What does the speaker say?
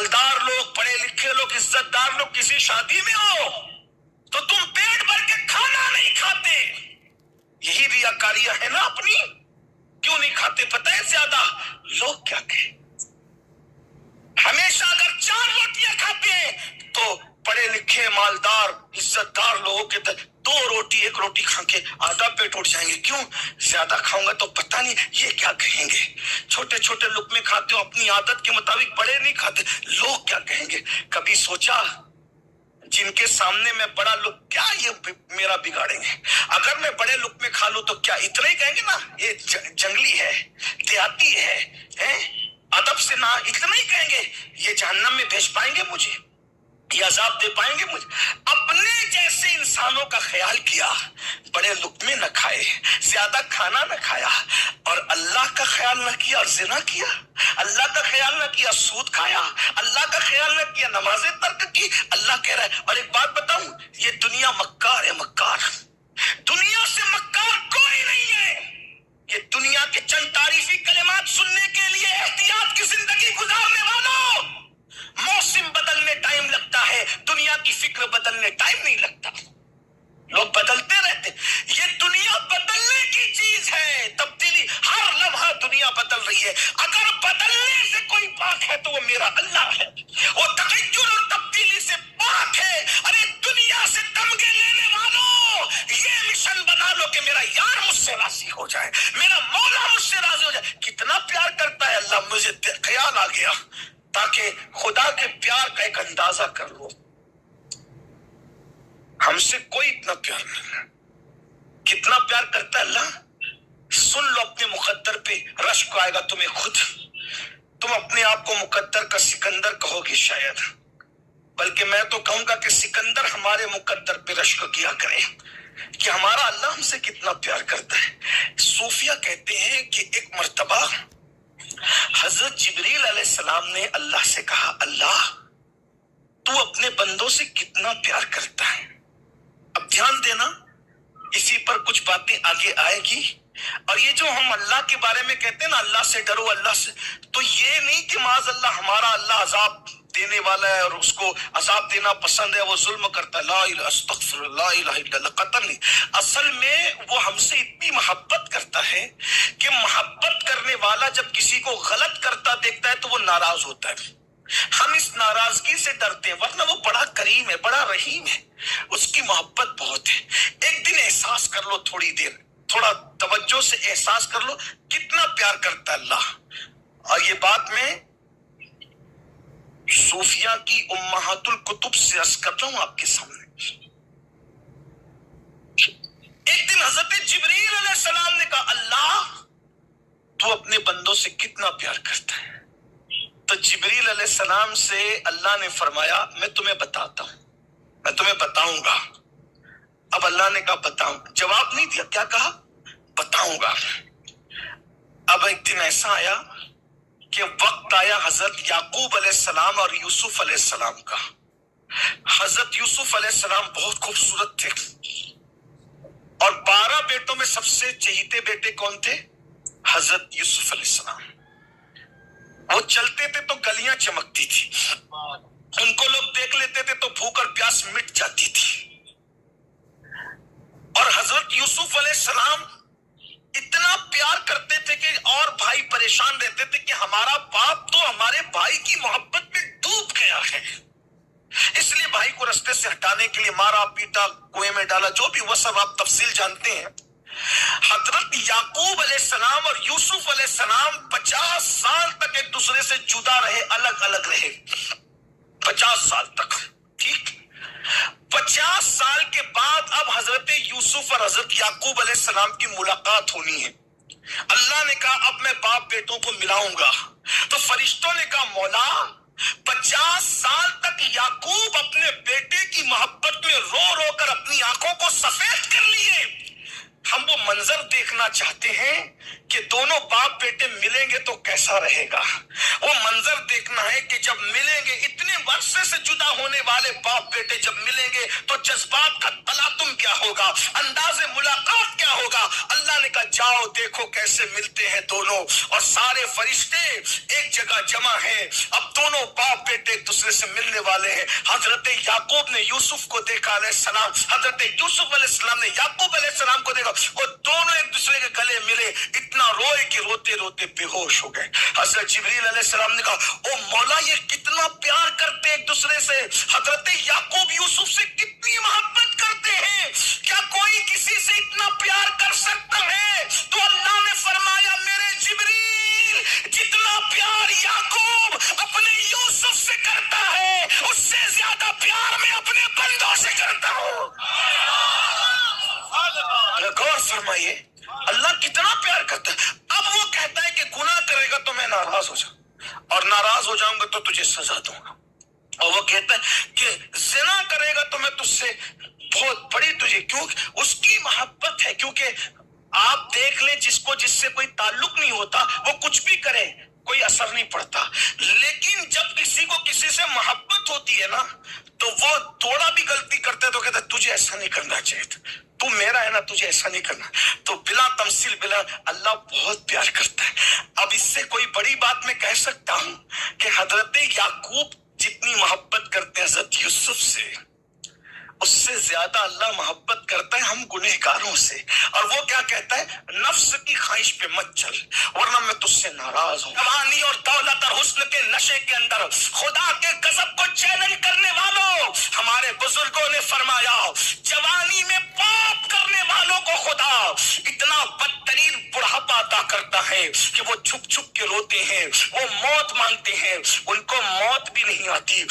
मालदार लोग, पढ़े लिखे लोग, इज्जतदार लोग किसी शादी में हो तो तुम पेट भर के खाना नहीं खाते। यही रियाकारियां है ना अपनी। क्यों नहीं खाते पता है? ज्यादा लोग क्या कहें। हमेशा अगर 4 रोटियां खाते हैं तो पढ़े लिखे मालदार इज्जतदार लोगों के 2 रोटी 1 रोटी खा के आधा पेट उठ जाएंगे। क्यों? ज्यादा खाऊंगा तो पता नहीं ये क्या कहेंगे। छोटे छोटे लुकमे खाते हो अपनी आदत के मुताबिक, बड़े नहीं खाते, लोग क्या कहेंगे। कभी सोचा जिनके सामने मैं बड़ा लुक, क्या ये मेरा बिगाड़ेंगे? अगर मैं बड़े लुकमे खा लूं तो क्या इतना ही कहेंगे ना, ये जंगली है, देहाती है? अदब से ना इतना ही कहेंगे, ये जहन्नम में भेज पाएंगे मुझे, ये अजाब दे पाएंगे मुझे। अपने जैसे इंसानों का ख्याल किया, बड़े लुकमे न खाए, ज्यादा खाना न खाया, और अल्लाह का ख्याल न किया और जिना किया, अल्लाह का ख्याल न किया, सूद खाया, अल्लाह का ख्याल न किया, नमाजें तर्क की। अल्लाह कह रहा है। और एक बात बताऊं, ये दुनिया मक्कार है, मक्कार। दुनिया से मक्कार कोई नहीं है। ये दुनिया के चंद तारीफी कलिमात सुनने के लिए एहतियात की जिंदगी गुजारने वालों, मौसम बदलने टाइम लगता है, दुनिया की फिक्र बदलने टाइम नहीं लगता। लोग बदलते रहते। ये दुनिया बदलने की चीज है, तब्दीली, हर लम्हा दुनिया बदल रही है। अगर बदलने से कोई पाक है तो वो मेरा अल्लाह है। वो तगय्युर और तब्दीली से पाक है। अरे दुनिया से तमगे लेने वालों, ये मिशन बना लो कि मेरा यार मुझसे राजी हो जाए, मेरा मौला मुझसे राजी हो जाए। कितना प्यार करता है अल्लाह, मुझे ख्याल आ गया, ताकि खुदा के प्यार का एक अंदाजा कर लो। हमसे कोई इतना प्यार नहीं। कितना प्यार करता है अल्लाह, सुन लो अपने मुकद्दर पे, रश्क आएगा तुम्हें खुद। तुम अपने आप को मुकद्दर का सिकंदर कहोगे शायद, बल्कि मैं तो कहूंगा कि सिकंदर हमारे मुकद्दर पे रश्क किया करे कि हमारा अल्लाह हमसे कितना प्यार करता है। सूफिया कहते हैं कि एक मर्तबा हजरत जिब्रील अलैहिस्सलाम ने अल्लाह से कहा, अल्लाह तू अपने बंदों से कितना प्यार करता है। अब ध्यान देना, इसी पर कुछ बातें आगे आएगी। और ये जो हम अल्लाह के बारे में कहते हैं ना, अल्लाह से डरो, अल्लाह से, तो ये नहीं कि माज़ अल्लाह हमारा अल्लाह अजाब देने वाला है और उसको अजाब देना पसंद है, वो जुल्म करता है। ला इलाहा अस्तगफिरुल्लाह, ला इलाहा इल्लल्लाह, कतन नहीं। असल में वो हमसे इतनी मोहब्बत करता है कि मोहब्बत करने वाला जब किसी को गलत करता देखता है तो वो नाराज होता है। हम इस नाराजगी से डरते हैं, वरना वो बड़ा करीम है, बड़ा रहीम है, उसकी मोहब्बत बहुत है। एक दिन एहसास कर लो, थोड़ी देर, थोड़ा तवज्जो से एहसास कर लो कितना प्यार करता है अल्लाह। और ये बात मैं सूफिया की उम्महातुल कुतुब से अर्ज कर रहा हूं आपके सामने। एक दिन हजरत जिब्रील अलैहिस्सलाम ने कहा, अल्लाह तू अपने बंदों से कितना प्यार करता है। तो जिब्रील अलैहिस्सलाम से अल्लाह ने फरमाया, मैं तुम्हें बताता हूं, मैं तुम्हें बताऊंगा। अब अल्लाह ने कहा बताऊं, जवाब नहीं दिया, क्या कहा? बताऊंगा। अब एक दिन ऐसा आया कि वक्त आया हजरत याकूब अलैहिस्सलाम और यूसुफ अलैहिस्सलाम का। हजरत यूसुफ अलैहिस्सलाम बहुत खूबसूरत थे और 12 बेटों में सबसे चहीते बेटे कौन थे? हजरत यूसुफ अलैहिस्सलाम। वो चलते थे तो गलियां चमकती थी, उनको लोग देख लेते थे तो भूख और प्यास मिट जाती थी। और हजरत यूसुफ अलैहिस्सलाम इतना प्यार करते थे कि और भाई परेशान रहते थे कि हमारा बाप तो हमारे भाई की मोहब्बत में डूब गया है, इसलिए भाई को रास्ते से हटाने के लिए मारा पीटा, कुएं में डाला, जो भी वो सब आप तफसील जानते हैं। हजरत याकूब अलैहिस्सलाम और यूसुफ अलैहिस्सलाम 50 साल तक एक दूसरे से जुदा रहे, अलग अलग रहे, 50 साल तक। ठीक, 50 साल के बाद अब हजरत यूसुफ और हजरत याकूब अलैहिस्सलाम की मुलाकात होनी है। अल्लाह ने कहा अब मैं बाप बेटों को मिलाऊंगा। तो फरिश्तों ने कहा मौला 50 साल तक याकूब अपने बेटे की मोहब्बत में रो रो कर अपनी आंखों को सफेद कर लिए, हम वो मंजर देखना चाहते हैं کہ دونوں باپ بیٹے ملیں گے تو کیسا رہے گا. وہ منظر دیکھنا ہے کہ جب ملیں گے اتنے عرصے سے جدا ہونے والے باپ بیٹے جب ملیں گے تو جذبات کا تلاطم کیا ہوگا, انداز ملاقات کیا ہوگا. اللہ نے کہا جاؤ دیکھو کیسے ملتے ہیں دونوں, اور سارے فرشتے ایک جگہ جمع ہیں. اب دونوں باپ بیٹے ایک دوسرے سے ملنے والے ہیں. حضرت یعقوب نے یوسف کو دیکھا علیہ السلام, حضرت یوسف علیہ السلام نے یعقوب علیہ السلام کو دیکھا, وہ دونوں ایک دوسرے کے گلے ملے, اتنا روئے کہ روتے روتے بے ہوش ہو گئے. حضرت جبریل علیہ السلام نے کہا او مولا یہ کتنا پیار کرتے ایک دوسرے سے. حضرت یعقوب یوسف سے کتنی محبت کرتے ہیں, کیا کوئی کسی سے اتنا پیار کر سکتا ہے؟ تو اللہ نے فرمایا میرے جبریل جتنا پیار یعقوب اپنے یوسف سے کرتا ہے اس سے زیادہ پیار میں اپنے بندوں سے کرتا ہوں. غور فرمائیے اللہ کتنا پیار کرتا ہے. اب وہ کہتا ہے کہ گناہ کرے گا تو میں ناراض ہو جاؤں, اور ناراض ہو جاؤں گا تو تجھے سزا دوں گا. اور وہ کہتا ہے کہ زنا کرے گا تو میں تجھ سے بہت بڑی تجھے, کیوں اس کی محبت ہے. کیونکہ آپ دیکھ لیں جس کو جس سے کوئی تعلق نہیں ہوتا وہ کچھ بھی کرے کوئی اثر نہیں پڑتا, لیکن جب کسی کو کسی سے محبت ہوتی ہے نا تو وہ تھوڑا بھی غلطی کرتا ہے تو کہتا ہے تجھے ایسا نہیں کرنا چاہیے تھا, تو میرا ہے نا تجھے ایسا نہیں کرنا. تو بلا تمثیل بلا اللہ بہت پیار کرتا ہے. اب اس سے کوئی بڑی بات میں کہہ سکتا ہوں کہ حضرت یعقوب جتنی محبت کرتے ہیں حضرت یوسف سے, اس سے زیادہ اللہ محبت کرتا ہے ہم گنہگاروں سے. اور وہ کیا کہتا ہے نفس کی خواہش پہ مت چل ورنہ میں تجھ سے ناراض ہوں. جوانی اور دولت اور حسن کے نشے کے اندر خدا کے غضب کو چیلنج کرنے والوں, ہمارے بزرگوں نے فرمایا جوانی میں پاپ کرنے والوں کو خدا اتنا بدترین بڑھاپا عطا کرتا ہے کہ وہ چھپ چھپ کے روتے ہیں, وہ موت مانگتے ہیں, ان کو موت بھی نہیں آتی.